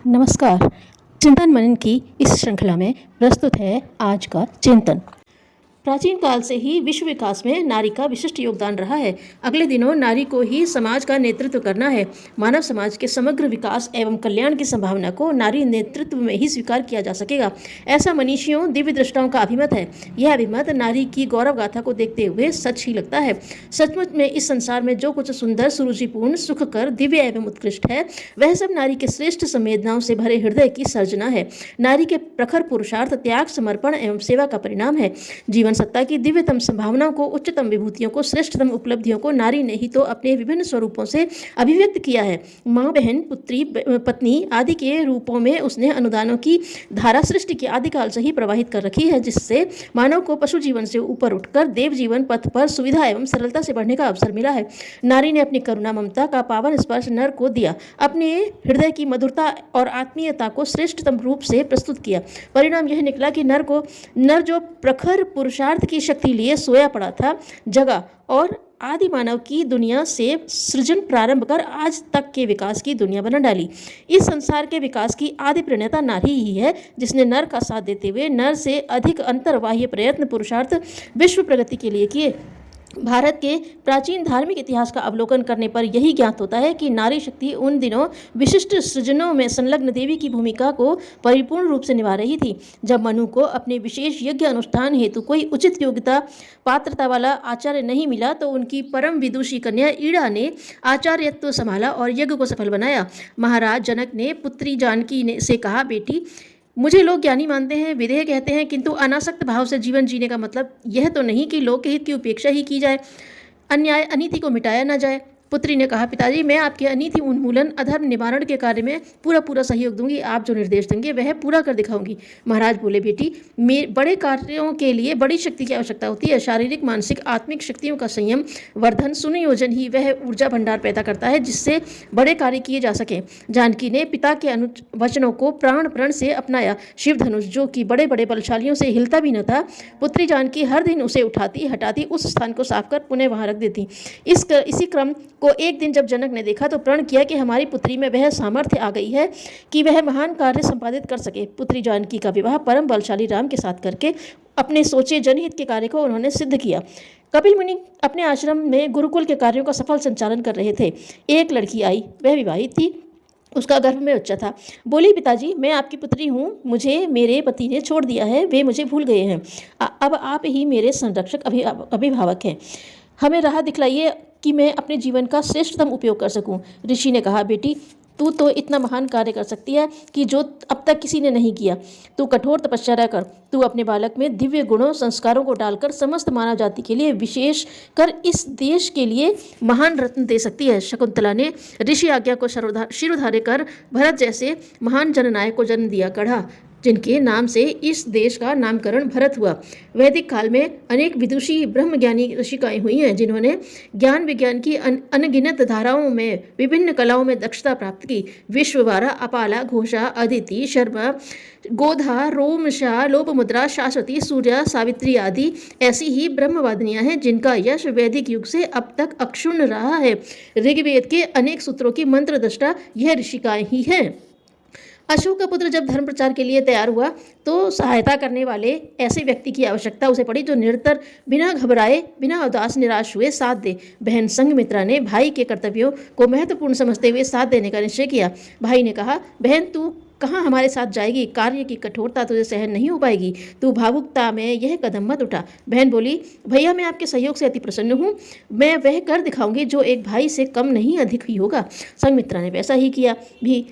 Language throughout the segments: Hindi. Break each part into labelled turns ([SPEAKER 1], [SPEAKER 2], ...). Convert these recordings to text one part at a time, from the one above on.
[SPEAKER 1] नमस्कार। चिंतन मनन की इस श्रृंखला में प्रस्तुत है आज का चिंतन। प्राचीन काल से ही विश्व विकास में नारी का विशिष्ट योगदान रहा है। अगले दिनों नारी को ही समाज का नेतृत्व करना है। मानव समाज के समग्र विकास एवं कल्याण की संभावना को नारी नेतृत्व में ही स्वीकार किया जा सकेगा, ऐसा मनीषियों दिव्य दृष्टाओं का अभिमत है। यह अभिमत नारी की गौरव गाथा को देखते हुए सच ही लगता है। सचमुच में इस संसार में जो कुछ सुंदर, सुरुचिपूर्ण, सुखकर, दिव्य एवं उत्कृष्ट है, वह सब नारी के श्रेष्ठ संवेदनाओं से भरे हृदय की सर्जना है। नारी के प्रखर पुरुषार्थ, त्याग, समर्पण एवं सेवा का परिणाम है। जीवन सत्ता की दिव्यतम संभावनाओं को, उच्चतम विभूतियों को, श्रेष्ठतम उपलब्धियों को नारी ने ही तो अपने विभिन्न स्वरूपों से अभिव्यक्त किया है। माँ, बहन, पुत्री, पत्नी आदि के रूपों में उसने अनुदानों की धारा सृष्टि के आदिकाल से ही प्रवाहित कर रखी है, जिससे मानव को पशु जीवन से ऊपर उठकर देव जीवन पथ पर सुविधा एवं सरलता से बढ़ने का अवसर मिला है। नारी ने अपनी करुणा, ममता का पावन स्पर्श नर को दिया, अपने हृदय की मधुरता और आत्मीयता को श्रेष्ठतम रूप से प्रस्तुत किया। परिणाम यह निकला कि नर जो प्रखर पुरुषार्थ की शक्ति लिए सोया पड़ा था, जगा और आदि मानव की दुनिया से सृजन प्रारंभ कर आज तक के विकास की दुनिया बना डाली। इस संसार के विकास की आदि प्रणेता नारी ही है, जिसने नर का साथ देते हुए नर से अधिक अंतर्बाह्य प्रयत्न, पुरुषार्थ विश्व प्रगति के लिए किए। भारत के प्राचीन धार्मिक इतिहास का अवलोकन करने पर यही ज्ञात होता है कि नारी शक्ति उन दिनों विशिष्ट सृजनों में संलग्न देवी की भूमिका को परिपूर्ण रूप से निभा रही थी। जब मनु को अपने विशेष यज्ञ अनुष्ठान हेतु कोई उचित योग्यता, पात्रता वाला आचार्य नहीं मिला, तो उनकी परम विदुषी कन्या ईड़ा ने आचार्यत्व संभाला और यज्ञ को सफल बनाया। महाराज जनक ने पुत्री जानकी से कहा, बेटी, मुझे लोग ज्ञानी मानते हैं, विधेय कहते हैं, किंतु अनासक्त भाव से जीवन जीने का मतलब यह तो नहीं कि लोक हित की उपेक्षा ही की जाए, अन्याय अनीति को मिटाया न जाए। पुत्री ने कहा, पिताजी, मैं आपके अनीति उन्मूलन, अधर्म निवारण के कार्य में पूरा सहयोग दूंगी। आप जो निर्देश देंगे वह पूरा कर दिखाऊंगी। महाराज बोले, बेटी, बड़े कार्यों के लिए बड़ी शक्ति की आवश्यकता होती है। शारीरिक, मानसिक, आत्मिक शक्तियों का संयम, वर्धन, सुनियोजन ही वह ऊर्जा भंडार पैदा करता है जिससे बड़े कार्य किए जा सके। जानकी ने पिता के वचनों को प्राण प्रण से अपनाया। शिव धनुष, जो कि बड़े बड़े बलशालियों से हिलता भी न था, पुत्री जानकी हर दिन उसे उठाती, हटाती, उस स्थान को साफ कर पुनः वहां रख देती। इसी क्रम को एक दिन जब जनक ने देखा तो प्रण किया कि हमारी पुत्री में वह सामर्थ्य आ गई है कि वह महान कार्य संपादित कर सके। पुत्री जानकी का विवाह परम बलशाली राम के साथ करके अपने सोचे जनहित के कार्य को उन्होंने सिद्ध किया। कपिल मुनि अपने आश्रम में गुरुकुल के कार्यों का सफल संचालन कर रहे थे। एक लड़की आई, वह विवाहित थी, उसका गर्भ में बच्चा था। बोली, पिताजी, मैं आपकी पुत्री हूँ, मुझे मेरे पति ने छोड़ दिया है, वे मुझे भूल गए हैं। अब आप ही मेरे संरक्षक अभिभावक हैं। हमें राह दिखलाइए कि मैं अपने जीवन का श्रेष्ठतम उपयोग कर सकूं। ऋषि ने कहा, बेटी, तू तो इतना महान कार्य कर सकती है कि जो अब तक किसी ने नहीं किया। तू कठोर तपस्या कर। तू अपने बालक में दिव्य गुणों, संस्कारों को डालकर समस्त मानव जाति के लिए, विशेष कर इस देश के लिए महान रत्न दे सकती है। शकुंतला ने ऋषि आज्ञा को शिरोधार्य कर भरत जैसे महान जननायक को जन्म दिया, गढ़ा, जिनके नाम से इस देश का नामकरण भरत हुआ। वैदिक काल में अनेक विदुषी ब्रह्मज्ञानी ऋषिकाएं हुई हैं, जिन्होंने ज्ञान विज्ञान की अनगिनत धाराओं में, विभिन्न कलाओं में दक्षता प्राप्त की। विश्ववारा, अपाला, घोषा, अदिति, शर्मा, गोधा, रोमशा, लोपमुद्रा, शाश्वती, सूर्या, सावित्री आदि ऐसी ही ब्रह्मवादिनियां हैं जिनका यश वैदिक युग से अब तक अक्षुण्ण रहा है। ऋग्वेद के अनेक सूत्रों की मंत्र दृष्टा यह ऋषिकाएं ही हैं। अशोक का पुत्र जब धर्म प्रचार के लिए तैयार हुआ तो सहायता करने वाले ऐसे व्यक्ति की आवश्यकता उसे पड़ी जो निरंतर बिना घबराए, बिना उदास निराश हुए साथ दे। बहन संघमित्रा ने भाई के कर्तव्यों को महत्वपूर्ण समझते हुए साथ देने का निश्चय किया। भाई ने कहा, बहन, तू कहाँ हमारे साथ जाएगी? कार्य की कठोरता तुझे सहन नहीं हो पाएगी। तू भावुकता में यह कदम मत उठा। बहन बोली, भैया, मैं आपके सहयोग से अति प्रसन्न हूँ। मैं वह कर दिखाऊंगी जो एक भाई से कम नहीं, अधिक ही होगा। संघमित्रा ने वैसा ही किया भी।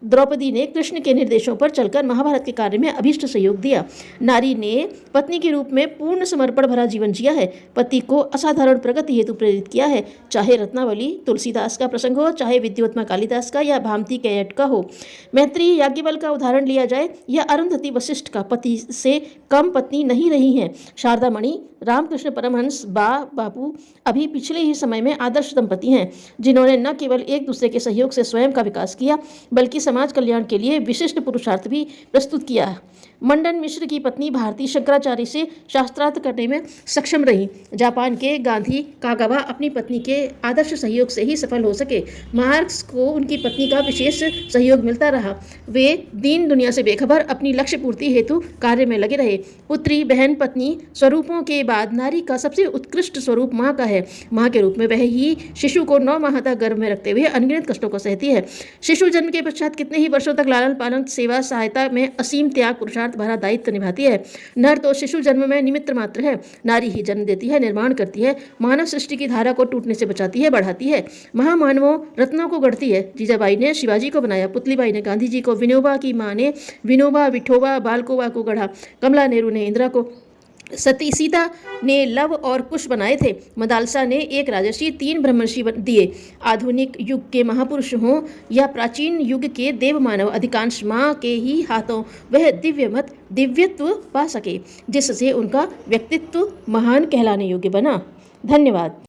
[SPEAKER 1] द्रौपदी ने कृष्ण के निर्देशों पर चलकर महाभारत के कार्य में अभीष्ट सहयोग दिया। नारी ने पत्नी के रूप में पूर्ण समर्पण भरा जीवन जिया है, पति को असाधारण प्रगति हेतु प्रेरित किया है। चाहे रत्नावली तुलसीदास का प्रसंग हो, चाहे विद्योत्मा कालिदास का या भामती कैयट का हो। मैत्री याज्ञवल्क्य का उदाहरण लिया जाए या अरुंधति वशिष्ठ का, पति से कम पत्नी नहीं रही हैं। शारदा मणि, रामकृष्ण परमहंस, बापू अभी पिछले ही समय में आदर्श दंपति हैं, जिन्होंने न केवल एक दूसरे के सहयोग से स्वयं का विकास किया, बल्कि समाज कल्याण के लिए विशिष्ट पुरुषार्थ भी प्रस्तुत किया। मंडन मिश्र की पत्नी भारती शंकराचार्य से शास्त्रार्थ करने में सक्षम रही। जापान के गांधी कागावा अपनी पत्नी के आदर्श सहयोग से ही सफल हो सके। मार्क्स को उनकी पत्नी का विशेष सहयोग मिलता रहा। वे दीन दुनिया से बेखबर अपनी लक्ष्य पूर्ति हेतु कार्य में लगे रहे। पुत्री, बहन, पत्नी स्वरूपों के बाद नारी का सबसे उत्कृष्ट स्वरूप माँ का है। माँ के रूप में वह ही शिशु को 9 माह तक गर्भ में रखते हुए अनगिनत कष्टों को सहती है। शिशु जन्म के पश्चात कितने ही वर्षों तक लालन पालन, सेवा, सहायता में असीम त्याग, पुरुषार्थ भरा दायित्व निभाती है। नर तो शिशु जन्म में निमित्त मात्र है। नारी ही जन्म देती है, निर्माण करती है, मानव सृष्टि की धारा को टूटने से बचाती है, बढ़ाती है, महामानवों रत्नों को गढ़ती है। जीजाबाई ने शिवाजी को बनाया, पुतलीबाई ने गांधी जी को, विनोबा की मां ने विनोबा, विठोबा, बालकोबा को गढ़ा, कमला नेहरू ने इंदिरा को, सती सीता ने लव और कुश बनाए थे, मदालसा ने एक राजर्षि, 3 ब्रह्मर्षि दिए। आधुनिक युग के महापुरुष हों या प्राचीन युग के देव मानव, अधिकांश माँ के ही हाथों वह दिव्यत्व पा सके जिससे उनका व्यक्तित्व महान कहलाने योग्य बना। धन्यवाद।